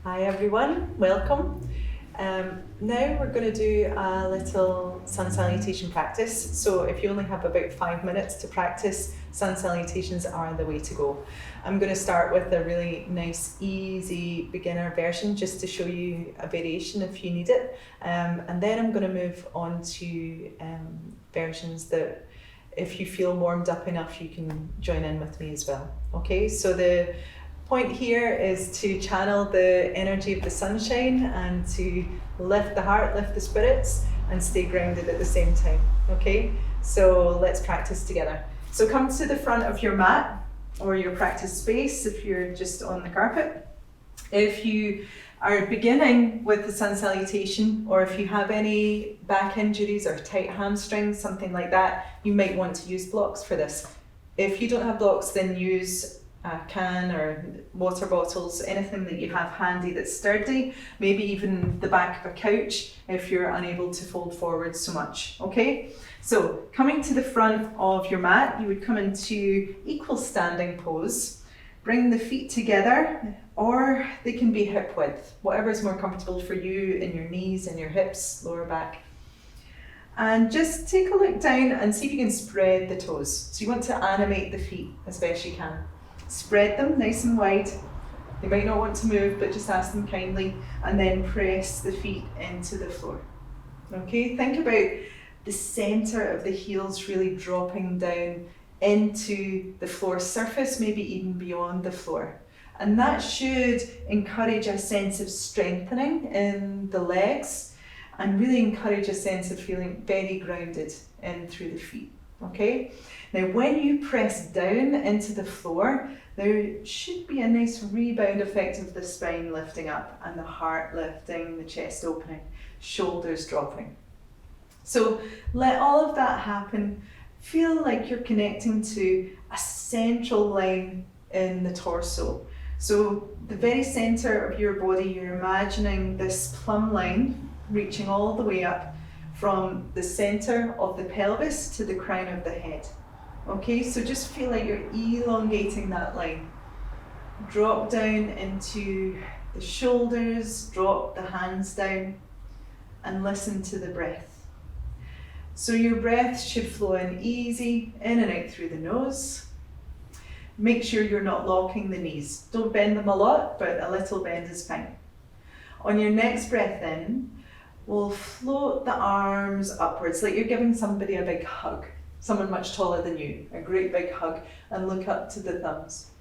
Hi everyone, welcome. Now we're going to do a little sun salutation practice. So if you only have about 5 minutes to practice, sun salutations are the way to go. I'm going to start with a really nice, easy beginner version just to show you a variation if you need it. And then I'm going to move on to versions that if you feel warmed up enough, you can join in with me as well. Okay, so the point here is to channel the energy of the sunshine and to lift the heart, lift the spirits, and stay grounded at the same time. Okay, so let's practice together. So come to the front of your mat or your practice space if you're just on the carpet. If you are beginning with the sun salutation, or if you have any back injuries or tight hamstrings, something like that, you might want to use blocks for this. If you don't have blocks, then use a can or water bottles, anything that you have handy that's sturdy, maybe even the back of a couch if you're unable to fold forward so much. Okay, so coming to the front of your mat, you would come into equal standing pose. Bring the feet together, or they can be hip width, whatever is more comfortable for you in your knees and your hips, lower back. And just take a look down and see if you can spread the toes. So you want to animate the feet as best you can. Spread them nice and wide. They might not want to move, but just ask them kindly, and then press the feet into the floor. Okay, think about the center of the heels really dropping down into the floor surface, maybe even beyond the floor. And that should encourage a sense of strengthening in the legs and really encourage a sense of feeling very grounded in through the feet. Okay? Now when you press down into the floor, there should be a nice rebound effect of the spine lifting up and the heart lifting, the chest opening, shoulders dropping. So let all of that happen. Feel like you're connecting to a central line in the torso. So the very center of your body, you're imagining this plumb line reaching all the way up from the center of the pelvis to the crown of the head. Okay, so just feel like you're elongating that line. Drop down into the shoulders, drop the hands down, and listen to the breath. So your breath should flow in easy, in and out through the nose. Make sure you're not locking the knees. Don't bend them a lot, but a little bend is fine. On your next breath in, we'll float the arms upwards, like you're giving somebody a big hug, someone much taller than you, a great big hug, and look up to the thumbs.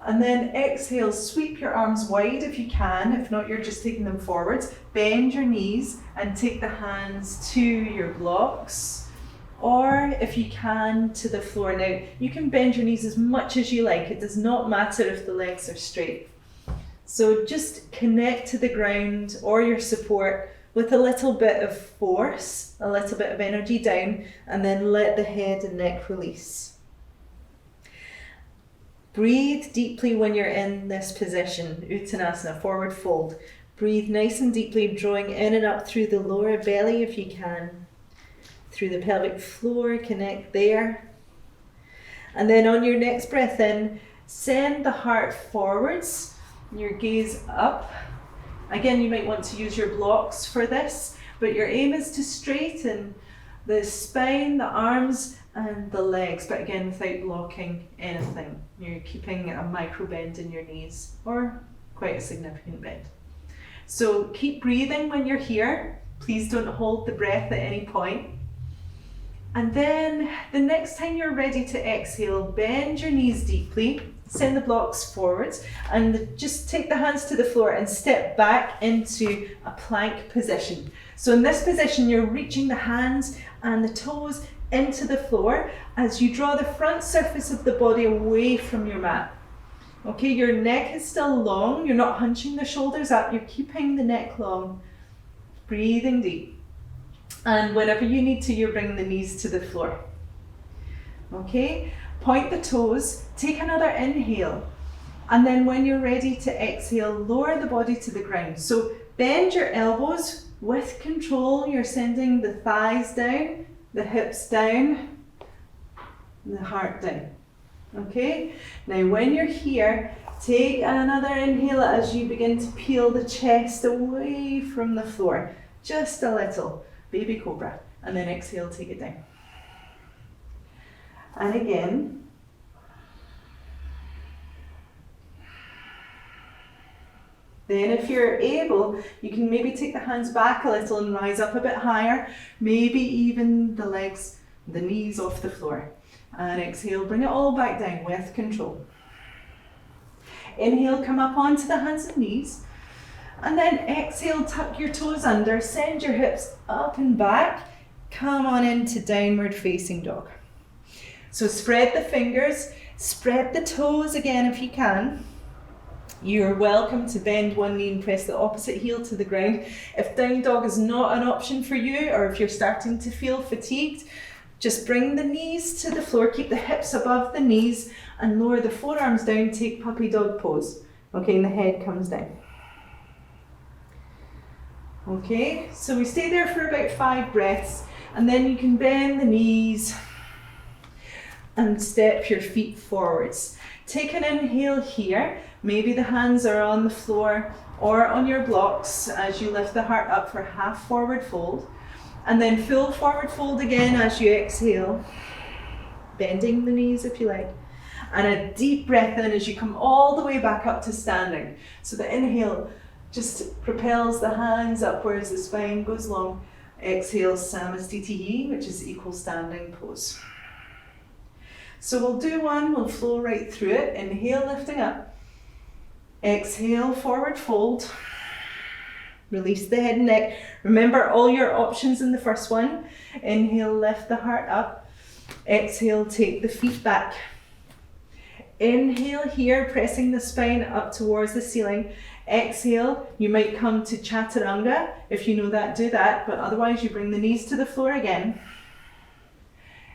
And then exhale, sweep your arms wide if you can, if not you're just taking them forwards. Bend your knees and take the hands to your blocks, or if you can, to the floor. Now, you can bend your knees as much as you like. It does not matter if the legs are straight. So just connect to the ground or your support with a little bit of force, a little bit of energy down, and then let the head and neck release. Breathe deeply when you're in this position, Uttanasana, forward fold. Breathe nice and deeply, drawing in and up through the lower belly if you can. Through the pelvic floor, connect there. And then on your next breath in, send the heart forwards, your gaze up. Again, you might want to use your blocks for this, but your aim is to straighten the spine, the arms, and the legs, but again, without blocking anything. You're keeping a micro bend in your knees, or quite a significant bend. So keep breathing when you're here. Please don't hold the breath at any point. And then the next time you're ready to exhale, bend your knees deeply, send the blocks forwards, and just take the hands to the floor and step back into a plank position. So in this position, you're reaching the hands and the toes into the floor as you draw the front surface of the body away from your mat. Okay, your neck is still long, you're not hunching the shoulders up, you're keeping the neck long, breathing deep. And whenever you need to, you're bringing the knees to the floor. Okay, point the toes, take another inhale, and then when you're ready to exhale, lower the body to the ground. So bend your elbows with control, you're sending the thighs down, the hips down, and the heart down. Okay, now when you're here, Take another inhale as you begin to peel the chest away from the floor. Just a little. Baby cobra. And then exhale, take it down. And again. Then if you're able, you can maybe take the hands back a little and rise up a bit higher. Maybe even the legs, the knees off the floor. And exhale, bring it all back down with control. Inhale, come up onto the hands and knees. And then exhale, tuck your toes under, send your hips up and back. Come on into downward facing dog. So spread the fingers, spread the toes again if you can. You're welcome to bend one knee and press the opposite heel to the ground. If down dog is not an option for you, or if you're starting to feel fatigued, just bring the knees to the floor, keep the hips above the knees and lower the forearms down, take puppy dog pose. Okay, and the head comes down. Okay, so we stay there for about 5 breaths and then you can bend the knees and step your feet forwards. Take an inhale here. Maybe the hands are on the floor or on your blocks as you lift the heart up for half forward fold. And then full forward fold again as you exhale. Bending the knees if you like. And a deep breath in as you come all the way back up to standing. So the inhale just propels the hands upwards, the spine goes long. Exhale, samastitihi, which is equal standing pose. So we'll do one, we'll flow right through it. Inhale, lifting up. Exhale, forward fold. Release the head and neck. Remember all your options in the first one. Inhale, lift the heart up. Exhale, take the feet back. Inhale here, pressing the spine up towards the ceiling. Exhale, you might come to chaturanga. If you know that, do that. But otherwise, you bring the knees to the floor again.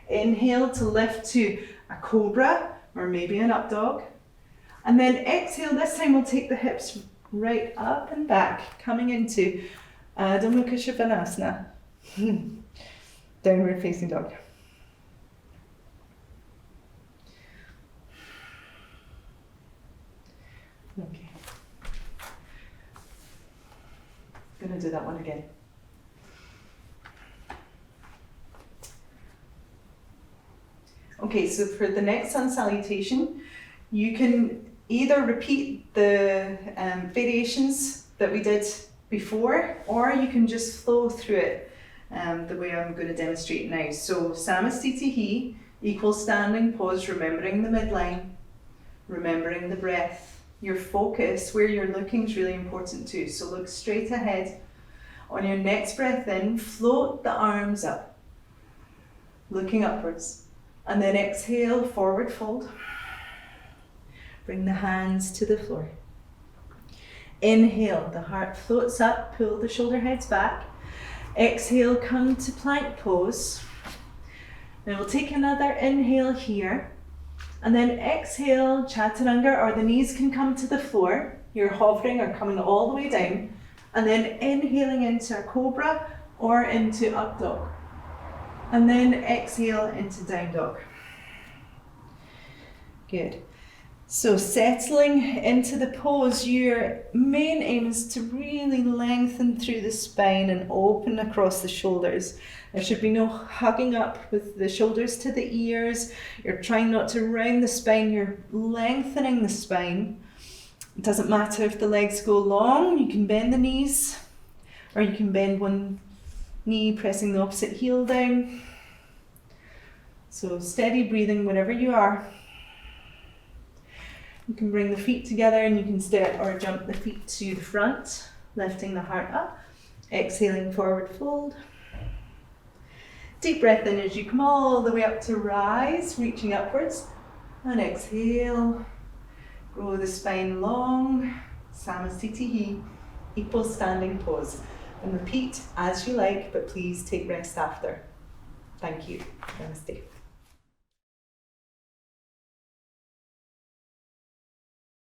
Inhale to lift to a cobra or maybe an up dog. And then exhale, this time we'll take the hips right up and back, coming into Adho Mukha Svanasana. Downward facing dog. Okay. Gonna do that one again. Okay, so for the next sun salutation, you can either repeat the variations that we did before, or you can just flow through it the way I'm going to demonstrate now. So samastitihi, equal standing pose, remembering the midline, remembering the breath. Your focus, where you're looking, is really important too. So look straight ahead. On your next breath in, float the arms up, looking upwards. And then exhale, forward fold. Bring the hands to the floor. Inhale, the heart floats up, pull the shoulder heads back. Exhale, come to plank pose. Then we'll take another inhale here. And then exhale, chaturanga, or the knees can come to the floor. You're hovering or coming all the way down. And then inhaling into a cobra or into up dog. And then exhale into down dog. Good. So settling into the pose, your main aim is to really lengthen through the spine and open across the shoulders. There should be no hugging up with the shoulders to the ears. You're trying not to round the spine, you're lengthening the spine. It doesn't matter if the legs go long, you can bend the knees, or you can bend one knee pressing the opposite heel down. So steady breathing wherever you are. You can bring the feet together and you can step or jump the feet to the front, lifting the heart up, exhaling forward fold. Deep breath in as you come all the way up to rise, reaching upwards, and exhale. Grow the spine long, samastitihi, equal standing pose. And repeat as you like, but please take rest after. Thank you. Namaste.